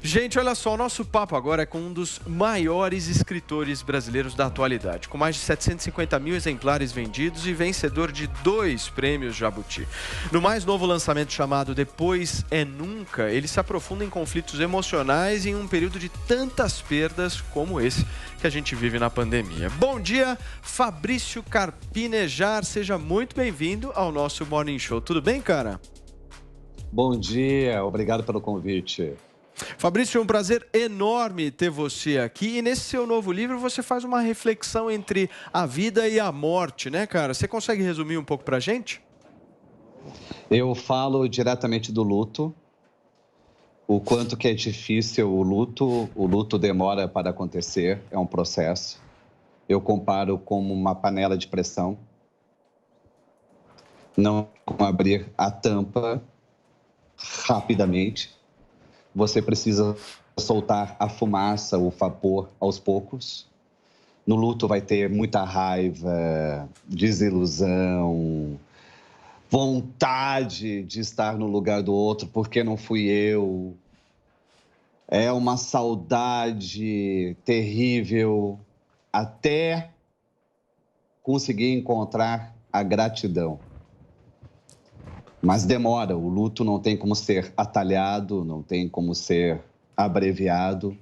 Gente, olha só, o nosso papo agora é com um dos maiores escritores brasileiros da atualidade, com mais de 750 mil exemplares vendidos e vencedor de 2 prêmios Jabuti. No mais novo lançamento chamado Depois é Nunca, ele se aprofunda em conflitos emocionais em um período de tantas perdas como esse que a gente vive na pandemia. Bom dia, Fabrício Carpinejar, seja muito bem-vindo ao nosso Morning Show. Tudo bem, cara? Bom dia, obrigado pelo convite. Fabrício, é um prazer enorme ter você aqui. E nesse seu novo livro você faz uma reflexão entre a vida e a morte, né, cara? Você consegue resumir um pouco pra gente? Eu falo diretamente do luto, o quanto que é difícil o luto demora para acontecer, é um processo. Eu comparo como uma panela de pressão, não como abrir a tampa rapidamente. Você precisa soltar a fumaça, o vapor aos poucos. No luto vai ter muita raiva, desilusão, vontade de estar no lugar do outro, porque não fui eu. É uma saudade terrível, até conseguir encontrar a gratidão. Mas demora, o luto não tem como ser atalhado, não tem como ser abreviado,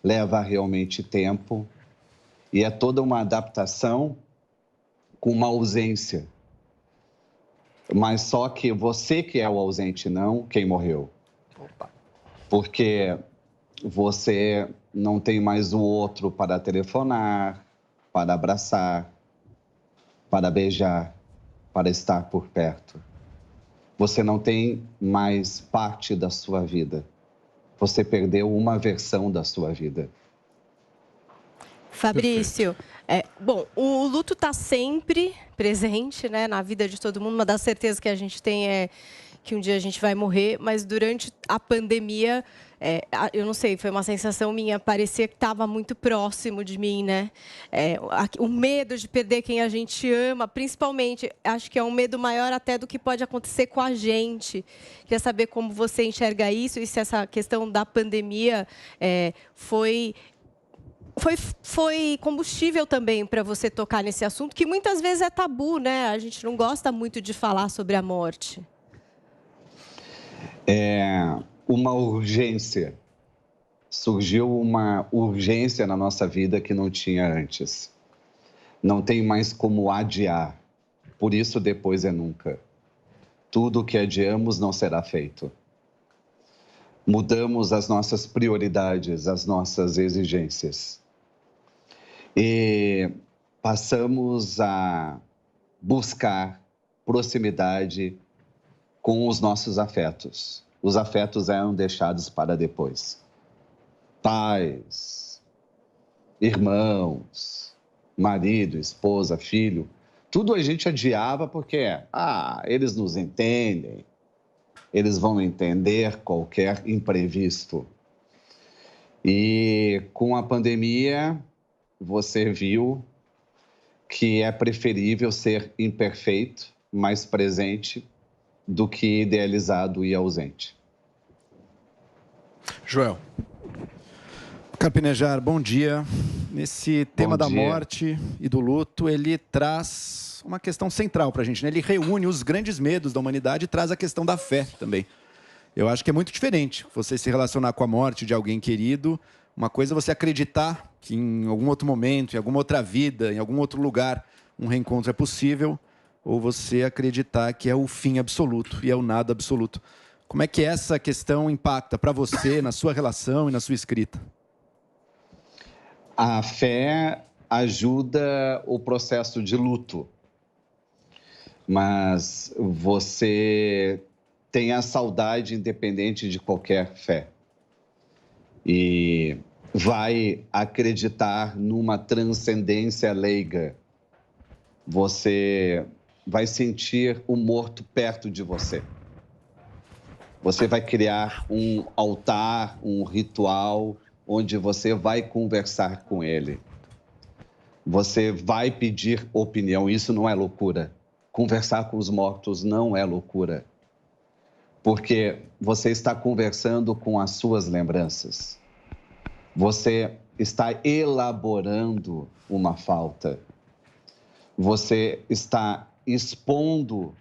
leva realmente tempo e é toda uma adaptação com uma ausência. Mas só que você que é o ausente, não quem morreu. Porque você não tem mais o outro para telefonar, para abraçar, para beijar, para estar por perto. Você não tem mais parte da sua vida. Você perdeu uma versão da sua vida. Fabrício, bom, o luto está sempre presente, né, na vida de todo mundo. Uma das certezas que a gente tem é que um dia a gente vai morrer, mas durante a pandemia, eu não sei, foi uma sensação minha, parecia que estava muito próximo de mim, né? O medo de perder quem a gente ama, principalmente, acho que é um medo maior até do que pode acontecer com a gente. Queria saber como você enxerga isso e se essa questão da pandemia foi combustível também para você tocar nesse assunto, que muitas vezes é tabu, né? A gente não gosta muito de falar sobre a morte. Uma urgência. Surgiu uma urgência na nossa vida que não tinha antes. Não tem mais como adiar. Por isso, depois é nunca. Tudo o que adiamos não será feito. Mudamos as nossas prioridades, as nossas exigências. E passamos a buscar proximidade com os nossos afetos. Os afetos eram deixados para depois. Pais, irmãos, marido, esposa, filho, tudo a gente adiava porque, eles nos entendem, eles vão entender qualquer imprevisto. E com a pandemia, você viu que é preferível ser imperfeito, mais presente, do que idealizado e ausente. Joel. Carpinejar, bom dia. Nesse tema da morte e do luto, ele traz uma questão central para a gente, né? Ele reúne os grandes medos da humanidade e traz a questão da fé também. Eu acho que é muito diferente você se relacionar com a morte de alguém querido. Uma coisa é você acreditar que em algum outro momento, em alguma outra vida, em algum outro lugar, um reencontro é possível, ou você acreditar que é o fim absoluto e é o nada absoluto. Como é que essa questão impacta para você, na sua relação e na sua escrita? A fé ajuda o processo de luto, mas você tem a saudade independente de qualquer fé e vai acreditar numa transcendência leiga. Você vai sentir o morto perto de você. Você vai criar um altar, um ritual, onde você vai conversar com ele. Você vai pedir opinião, isso não é loucura. Conversar com os mortos não é loucura. porque você está conversando com as suas lembranças. Você está elaborando uma falta. Você está expondo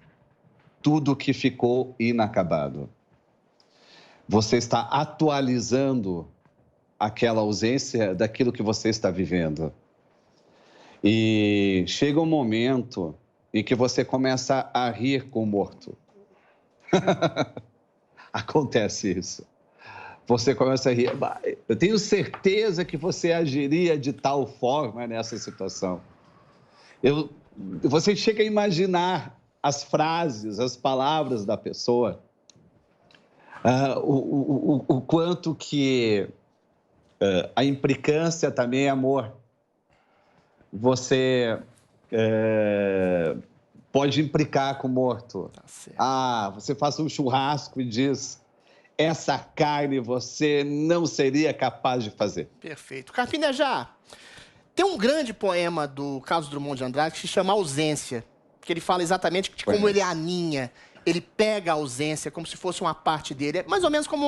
tudo que ficou inacabado. Você está atualizando aquela ausência daquilo que você está vivendo. E chega um momento em que você começa a rir com o morto. Acontece isso. Você começa a rir. Eu tenho certeza que você agiria de tal forma nessa situação. Você chega a imaginar as frases, as palavras da pessoa, o quanto que a implicância também é amor. Você pode implicar com o morto. Você faz um churrasco e diz: essa carne você não seria capaz de fazer. Perfeito. Carpinejar, tem um grande poema do Carlos Drummond de Andrade que se chama Ausência, que ele fala exatamente de como ele aninha, ele pega a ausência como se fosse uma parte dele. É mais ou menos como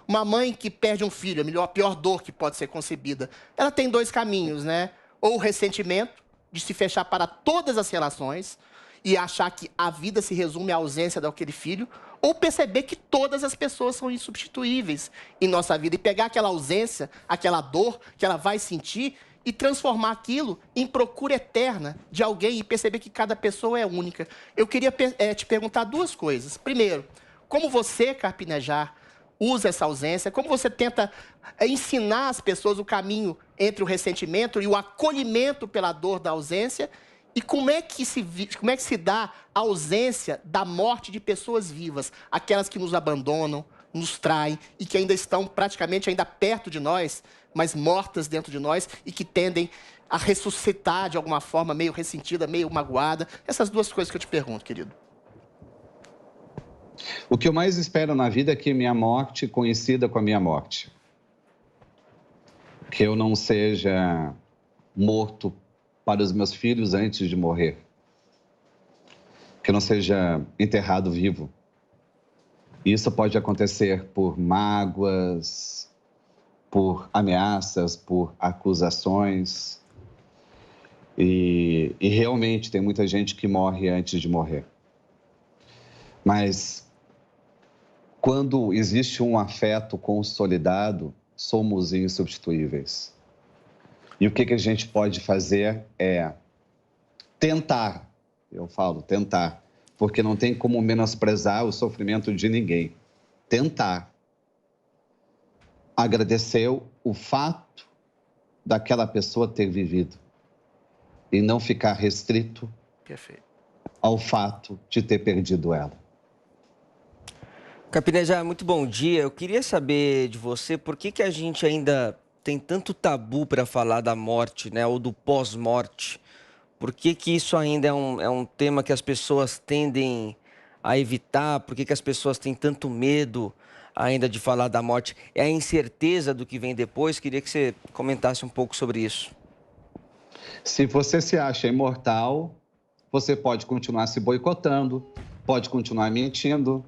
uma mãe que perde um filho, a pior dor que pode ser concebida. Ela tem dois caminhos, né? Ou o ressentimento, de se fechar para todas as relações e achar que a vida se resume à ausência daquele filho, ou perceber que todas as pessoas são insubstituíveis em nossa vida e pegar aquela ausência, aquela dor que ela vai sentir e transformar aquilo em procura eterna de alguém e perceber que cada pessoa é única. Eu queria te perguntar duas coisas. Primeiro, como você, Carpinejar, usa essa ausência? Como você tenta ensinar as pessoas o caminho entre o ressentimento e o acolhimento pela dor da ausência? E como é que se dá a ausência da morte de pessoas vivas, aquelas que nos abandonam, nos traem e que ainda estão praticamente ainda perto de nós, mas mortas dentro de nós e que tendem a ressuscitar de alguma forma, meio ressentida, meio magoada? Essas duas coisas que eu te pergunto, querido. O que eu mais espero na vida é que minha morte coincida com a minha morte. Que eu não seja morto para os meus filhos antes de morrer. Que eu não seja enterrado vivo. Isso pode acontecer por mágoas, por ameaças, por acusações. E realmente tem muita gente que morre antes de morrer. Mas quando existe um afeto consolidado, somos insubstituíveis. E o que a gente pode fazer é tentar, eu falo tentar, porque não tem como menosprezar o sofrimento de ninguém. Tentar agradecer o fato daquela pessoa ter vivido e não ficar restrito ao fato de ter perdido ela. Carpinejar, muito bom dia. Eu queria saber de você por que a gente ainda tem tanto tabu para falar da morte, né, ou do pós-morte. Por que isso ainda é um tema que as pessoas tendem a evitar? Por que as pessoas têm tanto medo ainda de falar da morte? É a incerteza do que vem depois? Queria que você comentasse um pouco sobre isso. Se você se acha imortal, você pode continuar se boicotando, pode continuar mentindo,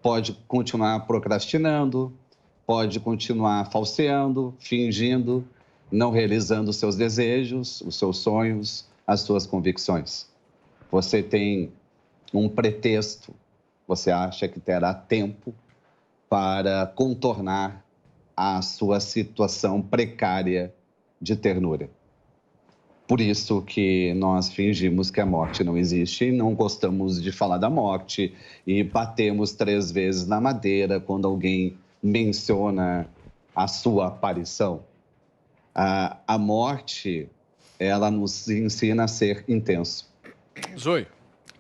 pode continuar procrastinando, pode continuar falseando, fingindo, não realizando os seus desejos, os seus sonhos, as suas convicções. Você tem um pretexto, você acha que terá tempo para contornar a sua situação precária de ternura. Por isso que nós fingimos que a morte não existe e não gostamos de falar da morte e batemos 3 vezes na madeira quando alguém menciona a sua aparição. A morte, ela nos ensina a ser intenso. Zoe.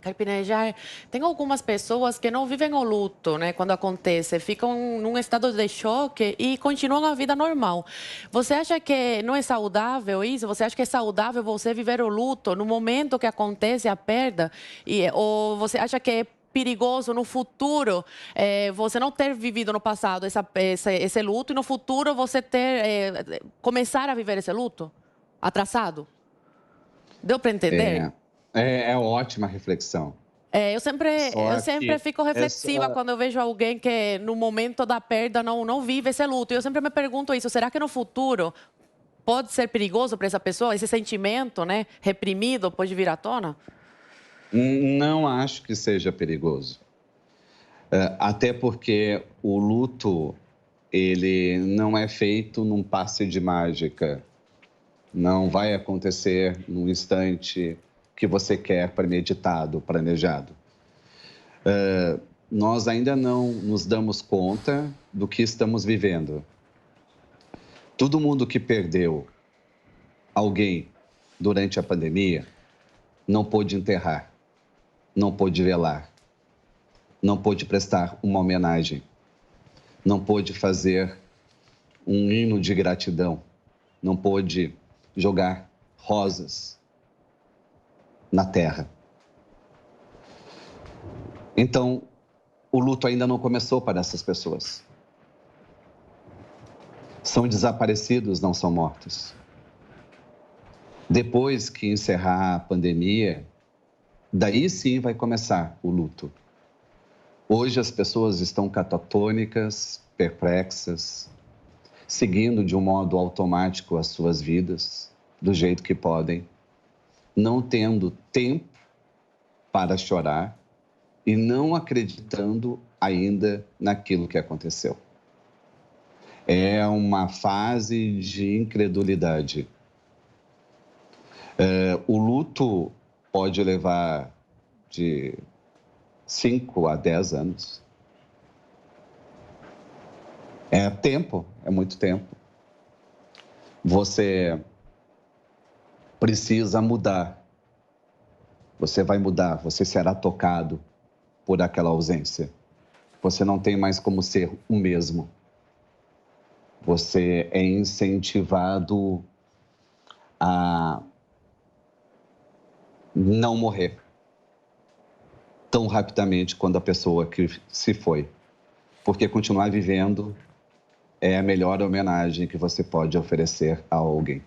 Carpinejar, tem algumas pessoas que não vivem o luto, né, quando acontece, ficam num estado de choque e continuam a vida normal. Você acha que não é saudável isso? Você acha que é saudável você viver o luto no momento que acontece a perda? Ou você acha que é perigoso no futuro você não ter vivido no passado esse luto e no futuro você começar a viver esse luto atrasado? Deu para entender? É ótima reflexão. Eu sempre fico reflexiva quando eu vejo alguém que no momento da perda não vive esse luto. E eu sempre me pergunto isso, será que no futuro pode ser perigoso para essa pessoa? Esse sentimento, né, reprimido pode vir à tona? Não acho que seja perigoso. Até porque o luto, ele não é feito num passe de mágica. Não vai acontecer num instante que você quer, premeditado, planejado. Nós ainda não nos damos conta do que estamos vivendo. Todo mundo que perdeu alguém durante a pandemia não pôde enterrar, não pôde velar, não pôde prestar uma homenagem, não pôde fazer um hino de gratidão, não pôde jogar rosas na terra. Então, o luto ainda não começou para essas pessoas. São desaparecidos, não são mortos. Depois que encerrar a pandemia, daí sim vai começar o luto. Hoje as pessoas estão catatônicas, perplexas, seguindo de um modo automático as suas vidas, do jeito que podem, não tendo tempo para chorar e não acreditando ainda naquilo que aconteceu. É uma fase de incredulidade. O luto pode levar de 5 a 10 anos. É tempo, é muito tempo. Você precisa mudar. Você vai mudar, você será tocado por aquela ausência. Você não tem mais como ser o mesmo. Você é incentivado a não morrer tão rapidamente quando a pessoa que se foi. Porque continuar vivendo é a melhor homenagem que você pode oferecer a alguém.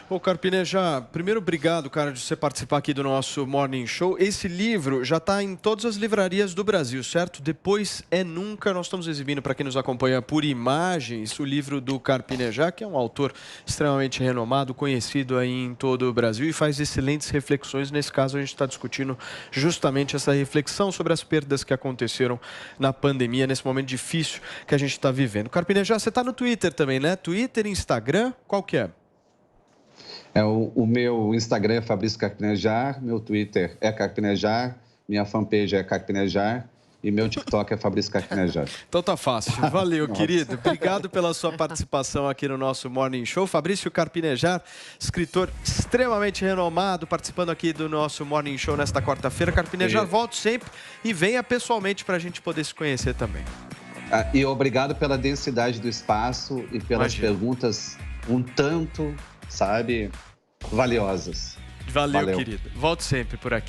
Ô, Carpinejar, primeiro, obrigado, cara, de você participar aqui do nosso Morning Show. Esse livro já está em todas as livrarias do Brasil, certo? Depois é Nunca. Nós estamos exibindo, para quem nos acompanha por imagens, o livro do Carpinejar, que é um autor extremamente renomado, conhecido aí em todo o Brasil e faz excelentes reflexões. Nesse caso, a gente está discutindo justamente essa reflexão sobre as perdas que aconteceram na pandemia, nesse momento difícil que a gente está vivendo. Carpinejar, você está no Twitter também, né? Twitter, Instagram, qual que é? O meu Instagram é Fabrício Carpinejar, meu Twitter é Carpinejar, minha fanpage é Carpinejar e meu TikTok é Fabrício Carpinejar. Então tá fácil. Valeu, querido. Obrigado pela sua participação aqui no nosso Morning Show. Fabrício Carpinejar, escritor extremamente renomado, participando aqui do nosso Morning Show nesta quarta-feira. Carpinejar, volte sempre e venha pessoalmente para a gente poder se conhecer também. E obrigado pela densidade do espaço e pelas perguntas um tanto, sabe, valiosas. Valeu, querido. Volte sempre por aqui.